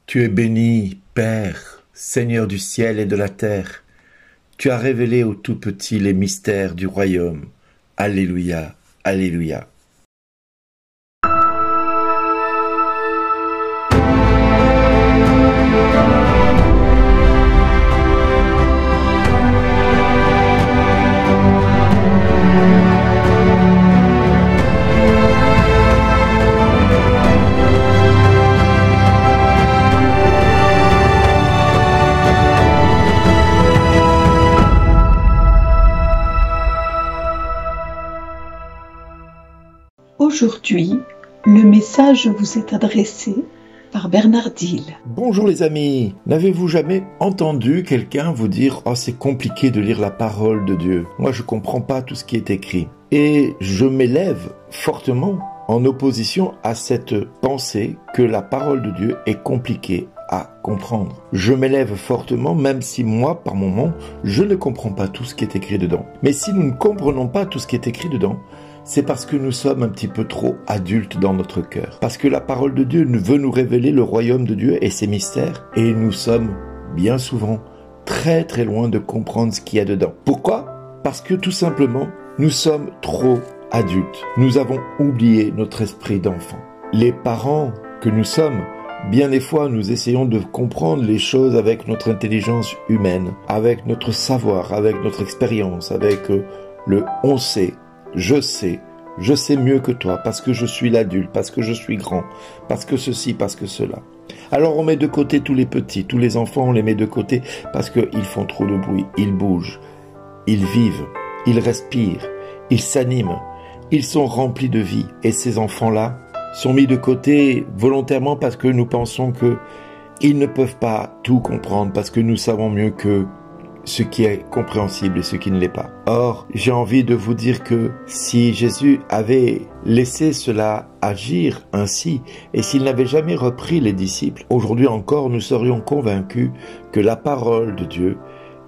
Tu es béni, Père, Seigneur du ciel et de la terre. Tu as révélé aux tout-petits les mystères du royaume. Alléluia, Alléluia. Aujourd'hui, le message vous est adressé par Bernard Diel. Bonjour les amis, n'avez-vous jamais entendu quelqu'un vous dire « Oh, c'est compliqué de lire la parole de Dieu. Moi, je comprends pas tout ce qui est écrit. » Et je m'élève fortement en opposition à cette pensée que la parole de Dieu est compliquée à comprendre. Je m'élève fortement, même si moi, par moment, je ne comprends pas tout ce qui est écrit dedans. Mais si nous ne comprenons pas tout ce qui est écrit dedans, c'est parce que nous sommes un petit peu trop adultes dans notre cœur. Parce que la parole de Dieu veut nous révéler le royaume de Dieu et ses mystères. Et nous sommes bien souvent très très loin de comprendre ce qu'il y a dedans. Pourquoi ? Parce que tout simplement, nous sommes trop adultes. Nous avons oublié notre esprit d'enfant. Les parents que nous sommes, bien des fois, nous essayons de comprendre les choses avec notre intelligence humaine, avec notre savoir, avec notre expérience, avec le « on sait ». Je sais mieux que toi, parce que je suis l'adulte, parce que je suis grand, parce que ceci, parce que cela. Alors on met de côté tous les petits, tous les enfants, on les met de côté parce qu'ils font trop de bruit, ils bougent, ils vivent, ils respirent, ils s'animent, ils sont remplis de vie. Et ces enfants-là sont mis de côté volontairement parce que nous pensons qu'ils ne peuvent pas tout comprendre, parce que nous savons mieux que ce qui est compréhensible et ce qui ne l'est pas. Or, j'ai envie de vous dire que si Jésus avait laissé cela agir ainsi, et s'il n'avait jamais repris les disciples, aujourd'hui encore, nous serions convaincus que la parole de Dieu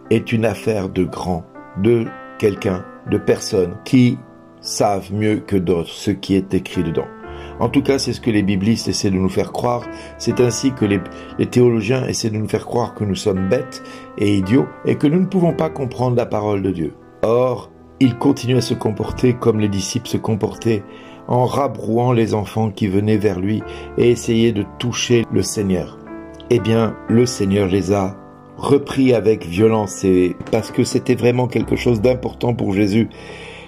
est une affaire de grands, de quelqu'un, de personnes qui savent mieux que d'autres ce qui est écrit dedans. En tout cas, c'est ce que les biblistes essaient de nous faire croire. C'est ainsi que les théologiens essaient de nous faire croire que nous sommes bêtes et idiots et que nous ne pouvons pas comprendre la parole de Dieu. Or, ils continuent à se comporter comme les disciples se comportaient, en rabrouant les enfants qui venaient vers lui et essayaient de toucher le Seigneur. Eh bien, le Seigneur les a repris avec violence, et parce que c'était vraiment quelque chose d'important pour Jésus.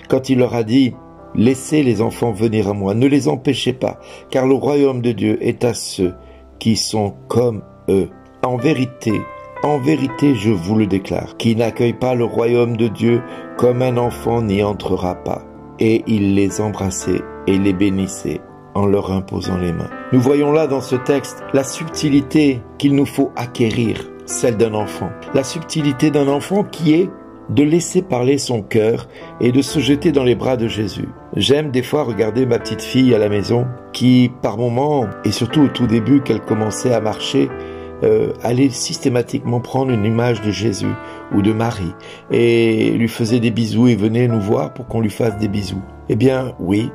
Quand il leur a dit: laissez les enfants venir à moi, ne les empêchez pas, car le royaume de Dieu est à ceux qui sont comme eux. En vérité, je vous le déclare, qui n'accueille pas le royaume de Dieu comme un enfant n'y entrera pas. Et il les embrassait et les bénissait en leur imposant les mains. Nous voyons là dans ce texte la subtilité qu'il nous faut acquérir, celle d'un enfant. La subtilité d'un enfant qui est de laisser parler son cœur et de se jeter dans les bras de Jésus. J'aime des fois regarder ma petite fille à la maison qui, par moments, et surtout au tout début qu'elle commençait à marcher, allait systématiquement prendre une image de Jésus ou de Marie et lui faisait des bisous et venait nous voir pour qu'on lui fasse des bisous. Eh bien, oui,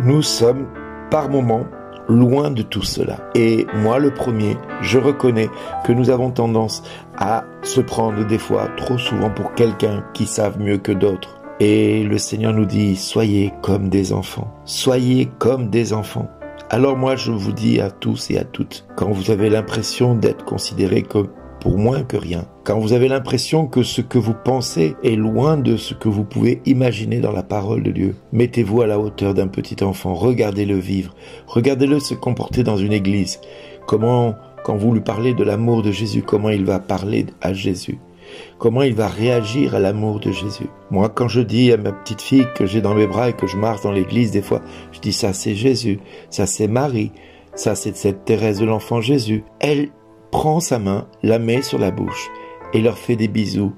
nous sommes par moments loin de tout cela. Et moi, le premier, je reconnais que nous avons tendance à se prendre des fois trop souvent pour quelqu'un qui savent mieux que d'autres. Et le Seigneur nous dit: soyez comme des enfants. Soyez comme des enfants. Alors moi, je vous dis à tous et à toutes, quand vous avez l'impression d'être considéré comme pour moins que rien, quand vous avez l'impression que ce que vous pensez est loin de ce que vous pouvez imaginer dans la parole de Dieu, mettez-vous à la hauteur d'un petit enfant, regardez-le vivre, regardez-le se comporter dans une église. Comment, quand vous lui parlez de l'amour de Jésus, comment il va parler à Jésus, comment il va réagir à l'amour de Jésus. Moi, quand je dis à ma petite fille que j'ai dans mes bras et que je marche dans l'église, des fois, je dis: ça c'est Jésus, ça c'est Marie, ça c'est cette Thérèse de l'Enfant Jésus. Elle prend sa main, la met sur la bouche et leur fait des bisous,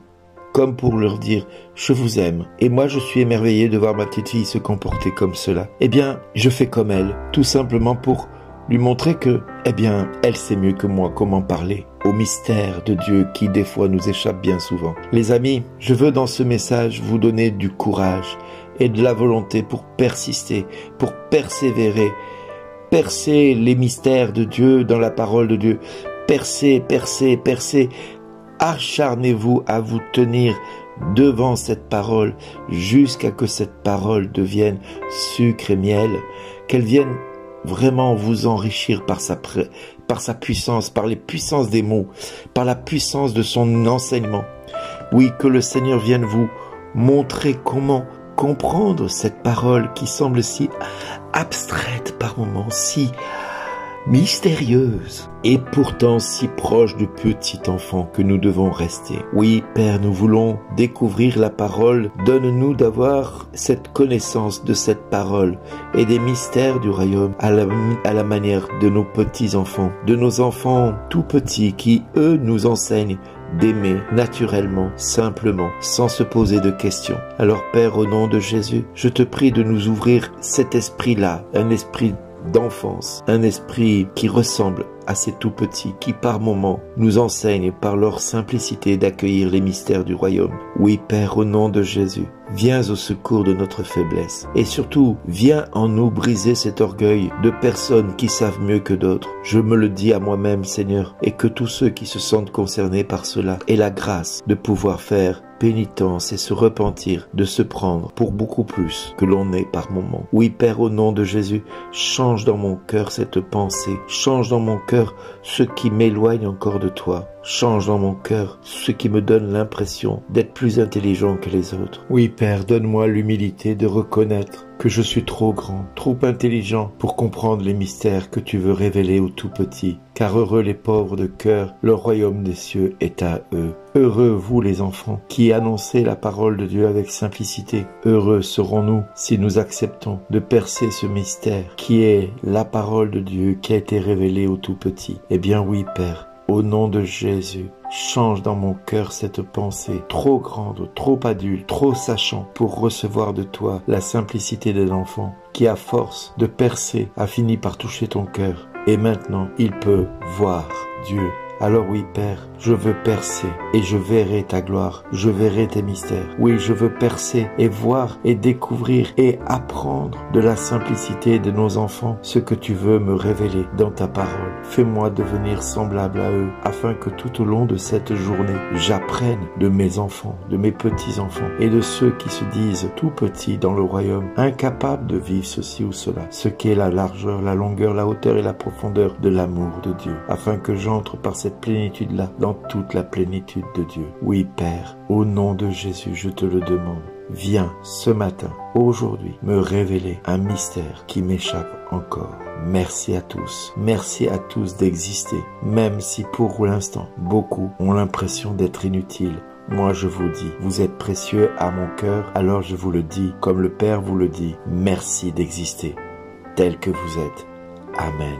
comme pour leur dire: je vous aime. Et moi, je suis émerveillé de voir ma petite fille se comporter comme cela. Eh bien, je fais comme elle, tout simplement pour lui montrer que, eh bien, elle sait mieux que moi comment parler au mystère de Dieu qui, des fois, nous échappe bien souvent. Les amis, je veux dans ce message vous donner du courage et de la volonté pour persister, pour persévérer, percer les mystères de Dieu dans la parole de Dieu, Percez, percez, percez. Acharnez-vous à vous tenir devant cette parole jusqu'à que cette parole devienne sucre et miel, qu'elle vienne vraiment vous enrichir par sa puissance, par les puissances des mots, par la puissance de son enseignement. Oui, que le Seigneur vienne vous montrer comment comprendre cette parole qui semble si abstraite par moments, si mystérieuse et pourtant si proche du petit enfant que nous devons rester. Oui, Père, nous voulons découvrir la parole. Donne-nous d'avoir cette connaissance de cette parole et des mystères du royaume à la manière de nos petits enfants, de nos enfants tout petits qui, eux, nous enseignent d'aimer naturellement, simplement, sans se poser de questions. Alors Père, au nom de Jésus, je te prie de nous ouvrir cet esprit-là, un esprit d'enfance, un esprit qui ressemble à ces tout petits qui par moments nous enseignent par leur simplicité d'accueillir les mystères du royaume. Oui Père, au nom de Jésus, viens au secours de notre faiblesse et surtout viens en nous briser cet orgueil de personnes qui savent mieux que d'autres. Je me le dis à moi-même Seigneur, et que tous ceux qui se sentent concernés par cela aient la grâce de pouvoir faire pénitence et se repentir de se prendre pour beaucoup plus que l'on est par moment. Oui Père, au nom de Jésus, change dans mon cœur cette pensée, change dans mon cœur ce qui m'éloigne encore de toi, change dans mon cœur ce qui me donne l'impression d'être plus intelligent que les autres. Oui Père, donne-moi l'humilité de reconnaître que je suis trop grand, trop intelligent pour comprendre les mystères que tu veux révéler aux tout petits. Car heureux les pauvres de cœur, le royaume des cieux est à eux. Heureux vous les enfants qui annoncez la parole de Dieu avec simplicité. Heureux serons-nous si nous acceptons de percer ce mystère qui est la parole de Dieu qui a été révélée aux tout petits. Eh bien oui Père, au nom de Jésus, change dans mon cœur cette pensée trop grande, trop adulte, trop sachant pour recevoir de toi la simplicité de l'enfant qui, à force de percer, a fini par toucher ton cœur. Et maintenant, il peut voir Dieu. Alors oui, Père, je veux percer et je verrai ta gloire, je verrai tes mystères. Oui, je veux percer et voir et découvrir et apprendre de la simplicité de nos enfants ce que tu veux me révéler dans ta parole. Fais-moi devenir semblable à eux afin que tout au long de cette journée, j'apprenne de mes enfants, de mes petits-enfants et de ceux qui se disent tout petits dans le royaume, incapables de vivre ceci ou cela, ce qu'est la largeur, la longueur, la hauteur et la profondeur de l'amour de Dieu, afin que j'entre par cette plénitude-là dans toute la plénitude de Dieu. Oui, Père, au nom de Jésus, je te le demande. Viens ce matin, aujourd'hui, me révéler un mystère qui m'échappe encore. Merci à tous. Merci à tous d'exister, même si pour l'instant, beaucoup ont l'impression d'être inutiles. Moi, je vous dis, vous êtes précieux à mon cœur, alors je vous le dis, comme le Père vous le dit, merci d'exister, tel que vous êtes. Amen.